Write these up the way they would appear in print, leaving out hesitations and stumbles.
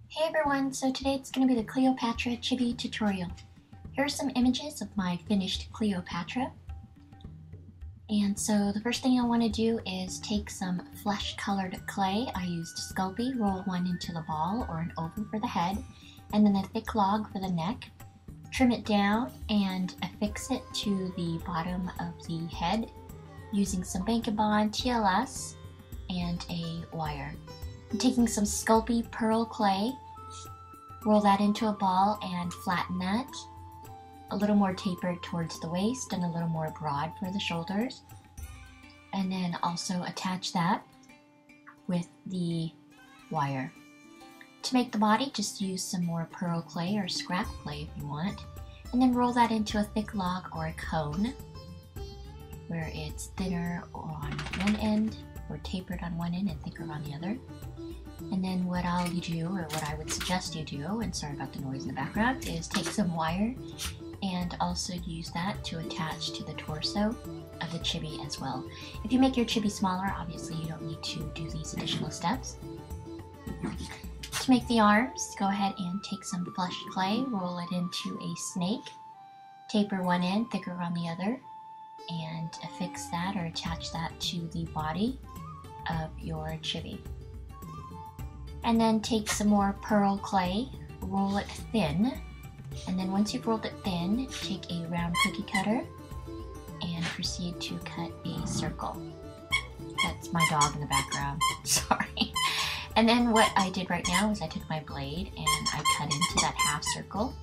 Hey everyone, so today it's going to be the Cleopatra Chibi tutorial. Here are some images of my finished Cleopatra. And so the first thing I want to do is take some flesh colored clay. I used Sculpey, roll one into the ball or an oval for the head, and then a thick log for the neck. Trim it down and affix it to the bottom of the head using some Bond TLS and a wire. I'm taking some Sculpey pearl clay, roll that into a ball and flatten that. A little more tapered towards the waist and a little more broad for the shoulders. And then also attach that with the wire. To make the body, just use some more pearl clay or scrap clay if you want. And then roll that into a thick log or a cone where it's thinner on one end or tapered on one end and thicker on the other. And then what I'll do, or what I would suggest you do, and sorry about the noise in the background, is take some wire and also use that to attach to the torso of the chibi as well. If you make your chibi smaller, obviously you don't need to do these additional steps. To make the arms, go ahead and take some flesh clay, roll it into a snake, taper one end, thicker on the other, and affix that or attach that to the body of your chibi. And then take some more pearl clay, roll it thin, and then once you've rolled it thin, take a round cookie cutter and proceed to cut a circle. That's my dog in the background, sorry. And then what I did right now is I took my blade and I cut into that half circle.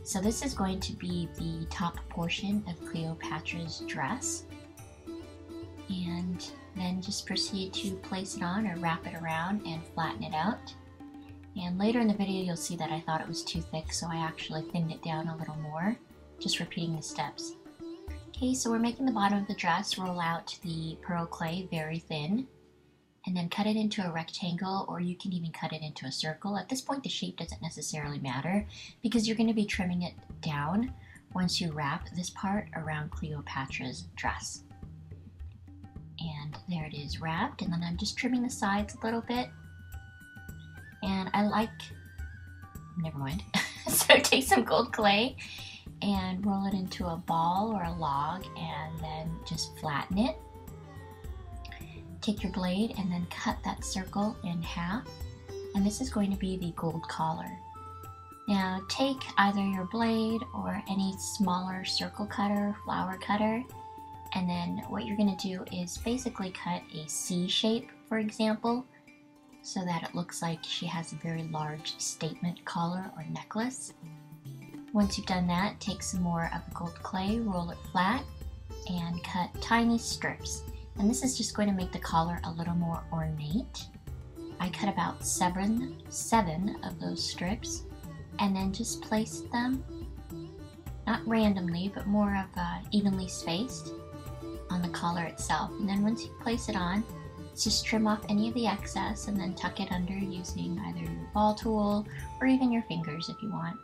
So this is going to be the top portion of Cleopatra's dress. And then just proceed to place it on or wrap it around and flatten it out. And later in the video you'll see that I thought it was too thick, so I actually thinned it down a little more, just repeating the steps. Okay, so we're making the bottom of the dress. Roll out the pearl clay very thin, and then cut it into a rectangle, or you can even cut it into a circle. At this point the shape doesn't necessarily matter because you're going to be trimming it down once you wrap this part around Cleopatra's dress. And there it is wrapped, and then I'm just trimming the sides a little bit. And I like, never mind. So take some gold clay and roll it into a ball or a log and then just flatten it. Take your blade and then cut that circle in half. And this is going to be the gold collar. Now take either your blade or any smaller circle cutter, flower cutter, and then what you're going to do is basically cut a C shape, for example, so that it looks like she has a very large statement collar or necklace. Once you've done that, take some more of the gold clay, roll it flat, and cut tiny strips. And this is just going to make the collar a little more ornate. I cut about seven of those strips, and then just place them, not randomly, but more of evenly spaced on the collar itself. And then once you place it on, just trim off any of the excess and then tuck it under using either your ball tool or even your fingers if you want.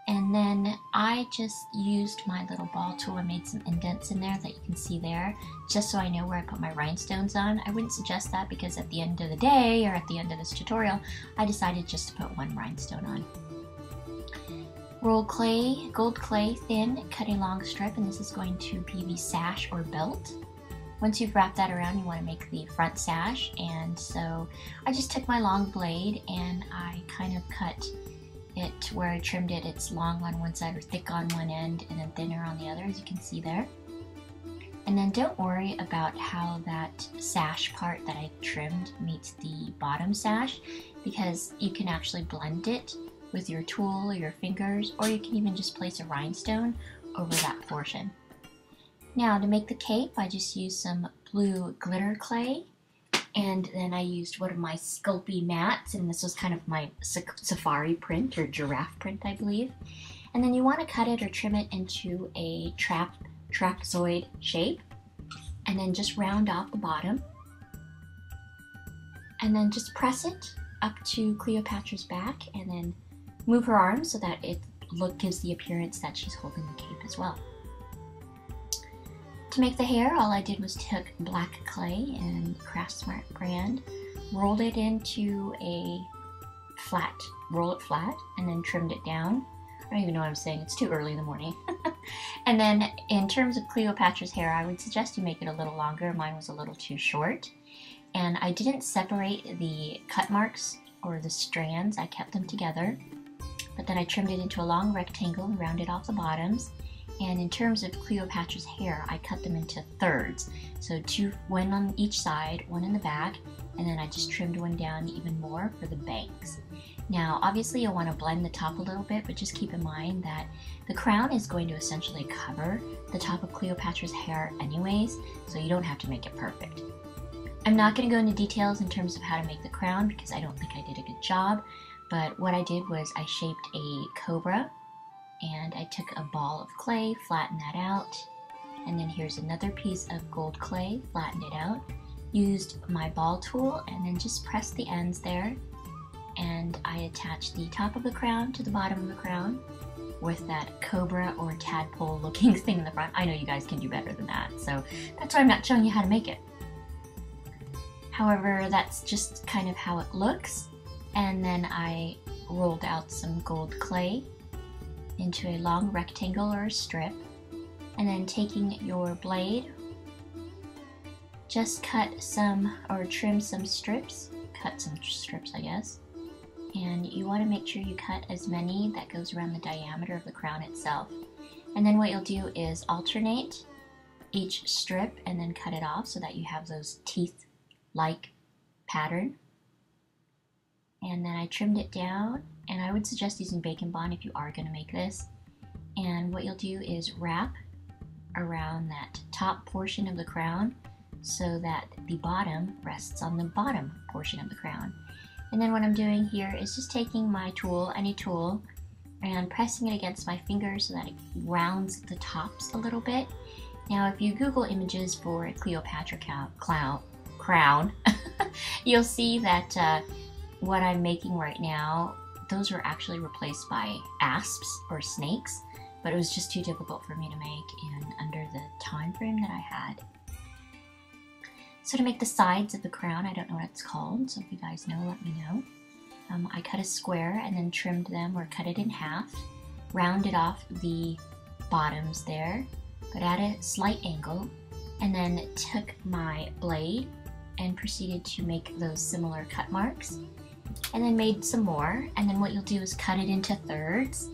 And then I just used my little ball tool and made some indents in there that you can see there, just so I know where I put my rhinestones on. I wouldn't suggest that because at the end of the day, or at the end of this tutorial, I decided just to put one rhinestone on. Roll clay, gold clay thin, cut a long strip, and this is going to be the sash or belt. Once you've wrapped that around, you want to make the front sash, and so I just took my long blade and I kind of cut it where I trimmed it. It's long on one side or thick on one end and then thinner on the other, as you can see there. And then don't worry about how that sash part that I trimmed meets the bottom sash, because you can actually blend it with your tool or your fingers, or you can even just place a rhinestone over that portion. Now to make the cape, I just used some blue glitter clay, and then I used one of my Sculpey mats, and this was kind of my safari print or giraffe print, I believe. And then you want to cut it or trim it into a trapezoid shape, and then just round off the bottom, and then just press it up to Cleopatra's back, and then move her arms so that it gives the appearance that she's holding the cape as well. To make the hair, all I did was took black clay and Craftsmart brand, rolled it into a roll it flat, and then trimmed it down. I don't even know what I'm saying, it's too early in the morning. And then in terms of Cleopatra's hair, I would suggest you make it a little longer. Mine was a little too short. And I didn't separate the cut marks or the strands, I kept them together. But then I trimmed it into a long rectangle and rounded off the bottoms. And in terms of Cleopatra's hair, I cut them into thirds. So one on each side, one in the back, and then I just trimmed one down even more for the bangs. Now, obviously you'll want to blend the top a little bit, but just keep in mind that the crown is going to essentially cover the top of Cleopatra's hair anyways, so you don't have to make it perfect. I'm not going to go into details in terms of how to make the crown because I don't think I did a good job, but what I did was I shaped a cobra, and I took a ball of clay, flattened that out, and then here's another piece of gold clay, flattened it out, used my ball tool, and then just pressed the ends there, and I attached the top of the crown to the bottom of the crown with that cobra or tadpole looking thing in the front. I know you guys can do better than that, so that's why I'm not showing you how to make it. However, that's just kind of how it looks, and then I rolled out some gold clay into a long rectangle or a strip, and then taking your blade, just cut some or trim some strips, I guess, and you want to make sure you cut as many that goes around the diameter of the crown itself. And then what you'll do is alternate each strip and then cut it off so that you have those teeth-like pattern. And then I trimmed it down, and I would suggest using Bacon Bond if you are going to make this. And what you'll do is wrap around that top portion of the crown so that the bottom rests on the bottom portion of the crown. And then what I'm doing here is just taking my tool, any tool, and pressing it against my fingers so that it rounds the tops a little bit. Now if you Google images for a Cleopatra crown, you'll see that what I'm making right now, those were actually replaced by asps or snakes, but it was just too difficult for me to make and under the time frame that I had. So to make the sides of the crown, I don't know what it's called, so if you guys know, let me know. I cut a square and then trimmed them or cut it in half, rounded off the bottoms there, but at a slight angle, and then took my blade and proceeded to make those similar cut marks, and then made some more. And then what you'll do is cut it into thirds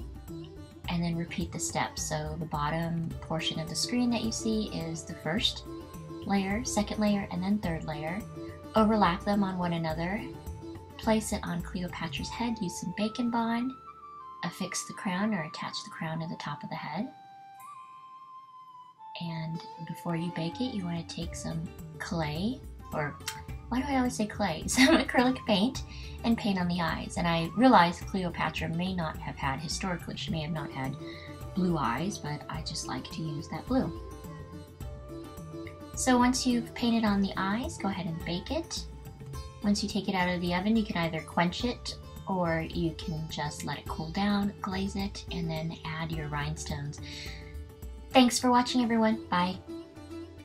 and then repeat the steps. So the bottom portion of the screen that you see is the first layer, second layer, and then third layer. Overlap them on one another, place it on Cleopatra's head, use some Bacon Bond, affix the crown or attach the crown to the top of the head. And before you bake it, you want to take some clay, or why do I always say clay? Some acrylic paint, and paint on the eyes. And I realized Cleopatra may not have had, historically, she may have not had blue eyes, but I just like to use that blue. So once you've painted on the eyes, go ahead and bake it. Once you take it out of the oven, you can either quench it or you can just let it cool down, glaze it, and then add your rhinestones. Thanks for watching, everyone. Bye.